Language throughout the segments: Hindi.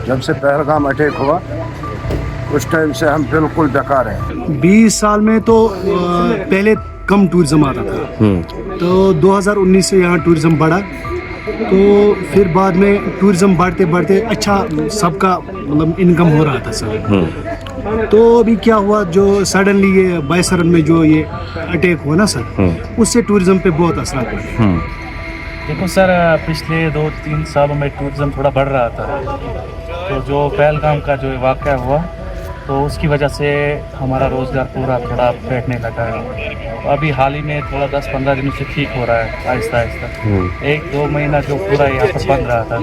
जब से पहलगाम अटैक हुआ उस टाइम से हम बिल्कुल बेकार हैं। 20 साल में तो पहले कम टूरिज्म आता था, तो 2019 से यहाँ टूरिज्म बढ़ा, तो फिर बाद में टूरिज्म बढ़ते बढ़ते अच्छा सबका मतलब इनकम हो रहा था सर। तो अभी क्या हुआ, जो सडनली ये बायसरन में जो ये अटैक हुआ ना सर, उससे टूरिज्म पे बहुत असर पड़ा। देखो सर, पिछले 2-3 सालों में टूरिज्म थोड़ा बढ़ रहा था, तो जो पहलगाम का जो वाक़या हुआ तो उसकी वजह से हमारा रोज़गार पूरा थोड़ा बैठने लगा है। तो अभी हाल ही में थोड़ा 10-15 दिनों से ठीक हो रहा है आहिस्ता आहिस्ता। 1-2 महीना जो पूरा यहाँ पर बंद रहा था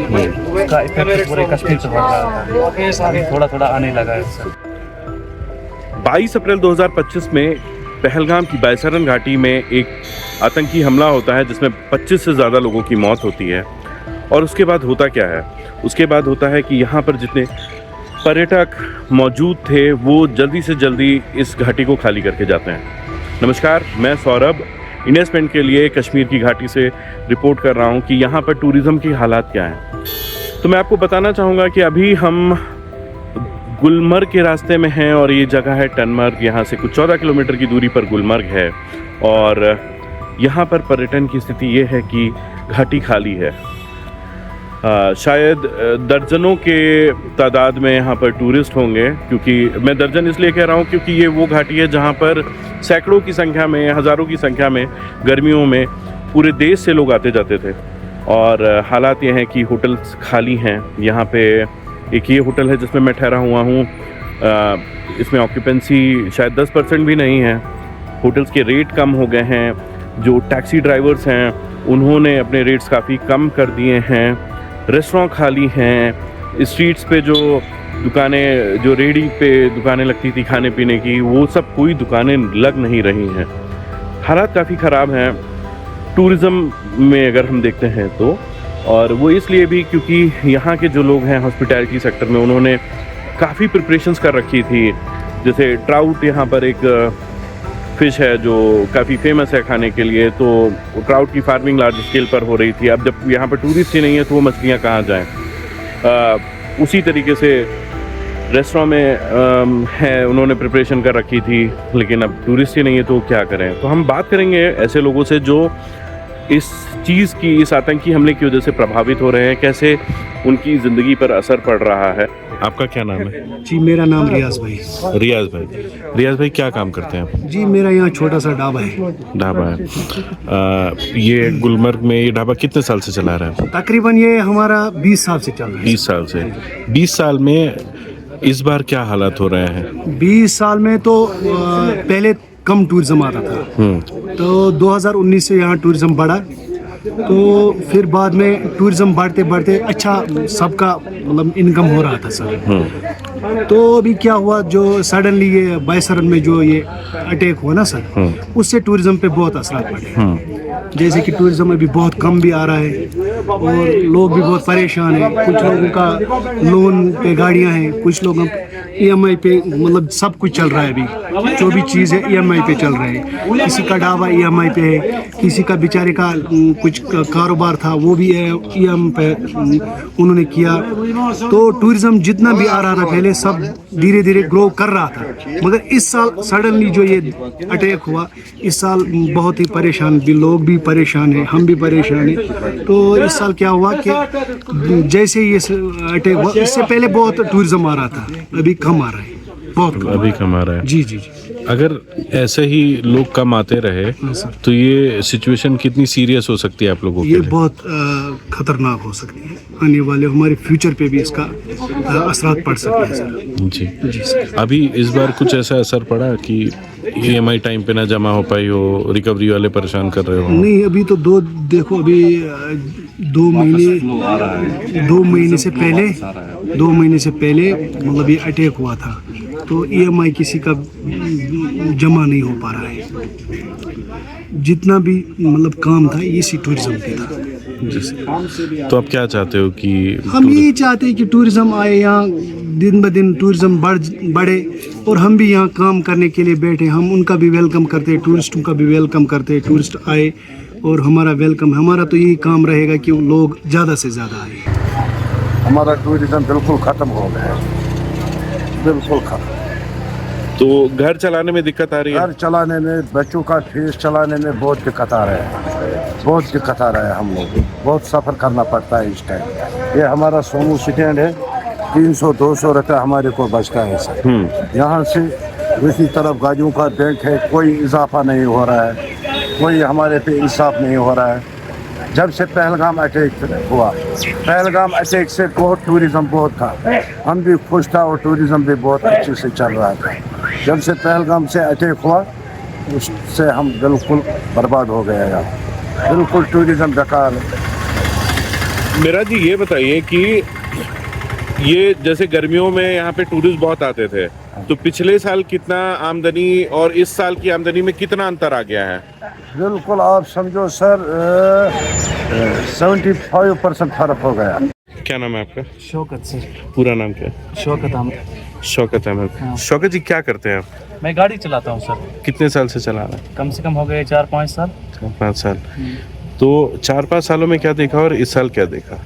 उसका इफेक्ट पूरे कश्मीर पर पड़ रहा था, अभी थोड़ा थोड़ा आने लगा है सर। 22 अप्रैल 2025 में पहलगाम की बायसरन घाटी में एक आतंकी हमला होता है जिसमें 25 से ज़्यादा लोगों की मौत होती है। और उसके बाद होता क्या है, उसके बाद होता है कि यहाँ पर जितने पर्यटक मौजूद थे वो जल्दी से जल्दी इस घाटी को खाली करके जाते हैं। नमस्कार, मैं सौरभ इंडिया स्पेंड के लिए कश्मीर की घाटी से रिपोर्ट कर रहा हूँ कि यहाँ पर टूरिज़्म की हालात क्या हैं। तो मैं आपको बताना चाहूँगा कि अभी हम गुलमर्ग के रास्ते में हैं और ये जगह है टनमर्ग। यहाँ से कुछ 14 किलोमीटर की दूरी पर गुलमर्ग है और यहाँ पर पर्यटन की स्थिति ये है कि घाटी खाली है। शायद दर्जनों के तादाद में यहाँ पर टूरिस्ट होंगे, क्योंकि मैं दर्जन इसलिए कह रहा हूँ क्योंकि ये वो घाटी है जहाँ पर सैकड़ों की संख्या में, हज़ारों की संख्या में गर्मियों में पूरे देश से लोग आते जाते थे। और हालात ये हैं कि होटल्स खाली हैं। यहाँ पे एक ये होटल है जिसमें मैं ठहरा हुआ हूँ, इसमें ऑक्यूपेंसी शायद 10% भी नहीं है। होटल्स के रेट कम हो गए हैं। जो टैक्सी ड्राइवर्स हैं उन्होंने अपने रेट्स काफ़ी कम कर दिए हैं। रेस्टोरेंट खाली हैं। स्ट्रीट्स पे जो दुकानें, जो रेडी पे दुकानें लगती थी खाने पीने की, वो सब कोई दुकानें लग नहीं रही हैं। हालात काफ़ी ख़राब हैं टूरिज़्म में अगर हम देखते हैं तो। और वो इसलिए भी क्योंकि यहाँ के जो लोग हैं हॉस्पिटैलिटी सेक्टर में, उन्होंने काफ़ी प्रिपरेशंस कर रखी थी। जैसे ट्राउट, यहाँ पर एक फ़िश है जो काफ़ी फेमस है खाने के लिए, तो ट्राउट की फार्मिंग लार्ज स्केल पर हो रही थी। अब जब यहाँ पर टूरिस्ट ही नहीं है तो वो मछलियाँ कहाँ जाएँ। उसी तरीके से रेस्टोरेंट में है, उन्होंने प्रिपरेशन कर रखी थी, लेकिन अब टूरिस्ट ही नहीं है तो क्या करें। तो हम बात करेंगे ऐसे लोगों से जो इस चीज़ की, इस आतंकी हमले की वजह से प्रभावित हो रहे हैं, कैसे उनकी ज़िंदगी पर असर पड़ रहा है। आपका क्या नाम है? जी, मेरा नाम रियाज भाई। रियाज भाई क्या काम करते हैं? जी, मेरा यहाँ छोटा सा ढाबा है। ढाबा है। ये गुलमर्ग में ये ढाबा कितने साल से चला रहा है? तकरीबन ये हमारा 20 साल से चल रहा है। 20 साल से। 20 साल में इस बार क्या हालात हो रहे हैं? 20 साल में तो पहले कम टूरिज्म आता था, तो 2019 से यहाँ टूरिज्म बढ़ा, तो फिर बाद में टूरिज्म बढ़ते बढ़ते अच्छा सबका मतलब इनकम हो रहा था सर। तो अभी क्या हुआ, जो सडनली ये बायसरन में जो ये अटैक हुआ ना सर, उससे टूरिज्म पे बहुत असर पड़े। जैसे कि टूरिज्म अभी बहुत कम भी आ रहा है और लोग भी बहुत परेशान हैं। कुछ लोगों का लोन पे गाड़ियां हैं, कुछ लोगों EMI पे, मतलब सब कुछ चल रहा है। अभी जो भी चीज़ है EMI पे चल रहे हैं। किसी का ढाबा EMI पे है, किसी का बेचारे का कुछ कारोबार था वो भी EMI पे उन्होंने किया। तो टूरिज्म जितना भी आ रहा था पहले, सब धीरे धीरे ग्रो कर रहा था। मगर इस साल सडनली जो ये अटैक हुआ, इस साल बहुत ही परेशान भी, लोग भी परेशान हैं, हम भी परेशान हैं। तो इस साल क्या हुआ कि जैसे ये अटैक हुआ, इससे पहले बहुत टूरिज्म आ रहा था, अभी कम आ रहा है, बहुत अभी कम आ रहा है। जी जी जी। अगर ऐसे ही लोग कम आते रहे तो ये सिचुएशन कितनी सीरियस हो सकती है आप लोगों के लिए? ये बहुत खतरनाक हो सकती है। आने वाले हमारे फ्यूचर पे भी इसका असर पड़ सकता है सर। जी सर। अभी इस बार कुछ ऐसा असर पड़ा कि EMI टाइम पे ना जमा हो पाई हो, रिकवरी वाले परेशान कर रहे हो? नहीं, अभी तो देखो अभी 2 महीने से पहले मतलब ये अटैक हुआ था, तो EMI किसी का जमा नहीं हो पा रहा है। जितना भी मतलब काम था इसी टूरिज्म पे था। तो आप क्या चाहते हो कि? हम यही चाहते हैं कि टूरिज्म आए यहाँ, दिन ब दिन टूरिज्म बढ़े और हम भी यहाँ काम करने के लिए बैठे। हम उनका भी वेलकम करते हैं, टूरिस्टों का भी वेलकम करते हैं। टूरिस्ट आए और हमारा वेलकम, हमारा तो यही काम रहेगा कि लोग ज़्यादा से ज़्यादा आए। हमारा टूरिज्म बिल्कुल ख़त्म हो गया है, बिल्कुल ख़त्म। तो घर चलाने में दिक्कत आ रही है? घर चलाने में, बच्चों का फीस चलाने में बहुत दिक्कत आ रहा है, बहुत दिक्कत आ रहा है। हम लोग बहुत सफ़र करना पड़ता है इस टाइम। ये हमारा सोमू स्टैंड है, 300-200 रुपये हमारे को बचता है सर। यहाँ से दूसरी तरफ गाड़ियों का बैंक है, कोई इजाफा नहीं हो रहा है, कोई हमारे पे इंसाफ नहीं हो रहा है। जब से पहलगाम अटैक हुआ, पहलगाम अटैक से बहुत टूरिज़्म बहुत था, हम भी खुश था और टूरिज़्म भी बहुत अच्छे से चल रहा था। जब से पहलगाम से अटैक हुआ, उससे हम बिल्कुल बर्बाद हो गए यार, बिल्कुल टूरिज़्म बेकार है। मेरा जी ये बताइए कि ये जैसे गर्मियों में यहाँ पे टूरिस्ट बहुत आते थे, तो पिछले साल कितना आमदनी और इस साल की आमदनी में कितना अंतर आ गया है? बिल्कुल आप समझो सर 75% फर्क हो गया। क्या नाम है आपका? शौकत सर। पूरा नाम क्या है? शौकत अहमद। शौकत अहमद। हाँ। शौकत जी क्या करते हैं आप? मैं गाड़ी चलाता हूँ सर। कितने साल से चला रहे हैं? कम से कम हो गए 4-5 साल। 5 साल। तो 4-5 सालों में क्या देखा और इस साल क्या देखा?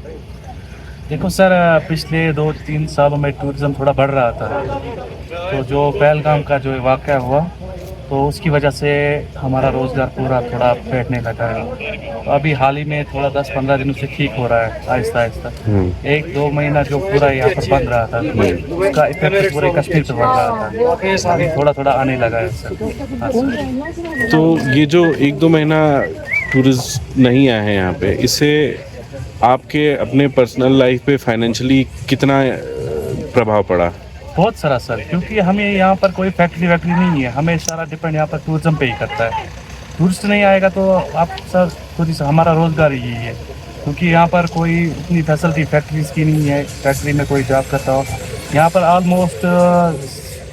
देखो सर, पिछले 2-3 सालों में टूरिज़्म थोड़ा बढ़ रहा था, तो जो पहलगाम का जो वाक़या हुआ, तो उसकी वजह से हमारा रोज़गार पूरा थोड़ा बैठने लगा है। तो अभी हाल ही में थोड़ा 10-15 दिनों से ठीक हो रहा है आहिस्ता आहिस्ता। 1-2 महीना जो पूरा यहाँ पर बंद रहा था, उसका इफेक्ट पूरे कश्मीर पर पड़ रहा था। अभी थोड़ा थोड़ा आने लगा है सर। हाँ सर। तो ये जो 1-2 महीना टूरिस्ट नहीं आए हैं यहाँ पे, इससे आपके अपने पर्सनल लाइफ पे फाइनेंशियली कितना प्रभाव पड़ा? बहुत सारा सर, क्योंकि हमें यहाँ पर कोई फैक्ट्री वैक्ट्री नहीं है, हमें सारा डिपेंड यहाँ पर टूरिज्म पे ही करता है। टूरिस्ट नहीं आएगा तो आप सर खुद ही हमारा रोज़गार ही है, क्योंकि यहाँ पर कोई इतनी फैसिलिटी फैक्ट्रीज की नहीं है, फैक्ट्री में कोई जॉब करता हो। यहाँ पर ऑलमोस्ट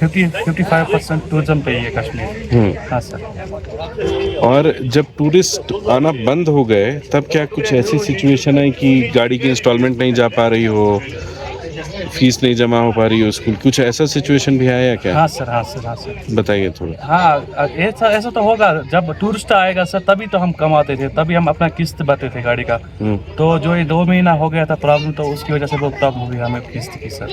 50-55% टूरिज्म पे ही है कश्मीर। हाँ सर। और जब टूरिस्ट आना बंद हो गए, तब क्या कुछ ऐसी सिचुएशन है कि गाड़ी की इंस्टॉलमेंट नहीं जा पा रही हो, फीस नहीं जमा हो पा रही हो स्कूल, कुछ ऐसा सिचुएशन भी आया क्या? हाँ सर, हाँ सर, हाँ सर। बताइए थोड़ा। हाँ, ऐसा तो होगा। जब टूरिस्ट आएगा सर, तभी तो हम कमाते थे, तभी हम अपना किस्त भरते थे गाड़ी का। तो जो ये 2 महीना हो गया था प्रॉब्लम, तो उसकी वजह से बहुत प्रॉब्लम हुई हमें किस्त की सर।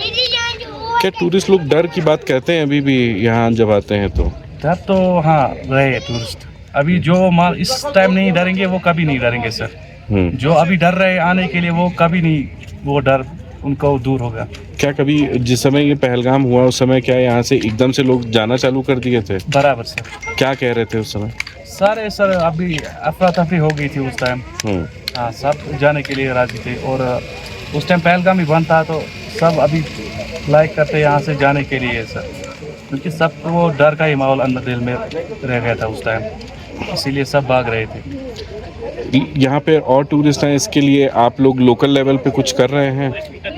क्या टूरिस्ट लोग डर की बात कहते हैं अभी भी यहाँ जब आते हैं तो? डर तो हाँ रहे टूरिस्ट। अभी जो माल इस टाइम नहीं डरेंगे, वो कभी नहीं डरेंगे सर। जो अभी डर रहे आने के लिए, वो कभी नहीं, वो डर उनको दूर होगा। क्या कभी जिस समय ये पहलगाम हुआ उस समय क्या यहाँ से एकदम से लोग जाना चालू कर दिए थे? बराबर सर। क्या कह रहे थे उस समय? सारे सर अभी अफरा तफरी हो गई थी उस टाइम। हाँ, सब जाने के लिए राजी थे, और उस टाइम पहलगाम ही बंद था, तो सब अभी लाइक करते यहाँ से जाने के लिए सर, क्योंकि सब वो डर का ही माहौल अंदर दिल में रह गया था उस टाइम, इसीलिए सब भाग रहे थे। यहाँ पे और टूरिस्ट हैं, इसके लिए आप लोग लोकल लेवल पे कुछ कर रहे हैं?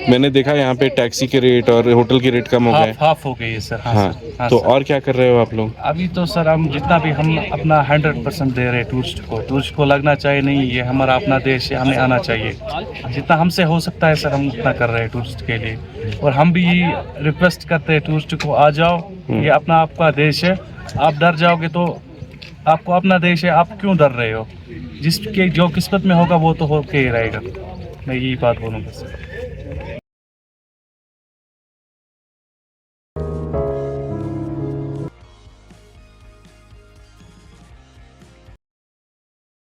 मैंने देखा यहाँ पे टैक्सी के रेट और होटल के रेट कम हो गए। हाफ हो गई है सर। हाँ, सर, हाँ तो सर। और क्या कर रहे हो आप लोग? अभी तो सर हम जितना भी हम अपना 100% दे रहे हैं टूरिस्ट को लगना चाहिए नहीं, ये हमारा अपना देश है, हमें आना चाहिए। जितना हमसे हो सकता है सर, हम उतना कर रहे हैं टूरिस्ट के लिए, और हम भी रिक्वेस्ट करते हैं टूरिस्ट को, आ जाओ, ये अपना आपका देश है। आप डर जाओगे तो आपको अपना देश है, आप क्यों डर रहे हो? जिसके जो किस्मत में होगा वो तो होके ही रहेगा। मैं यही बात बोलूँगा सर।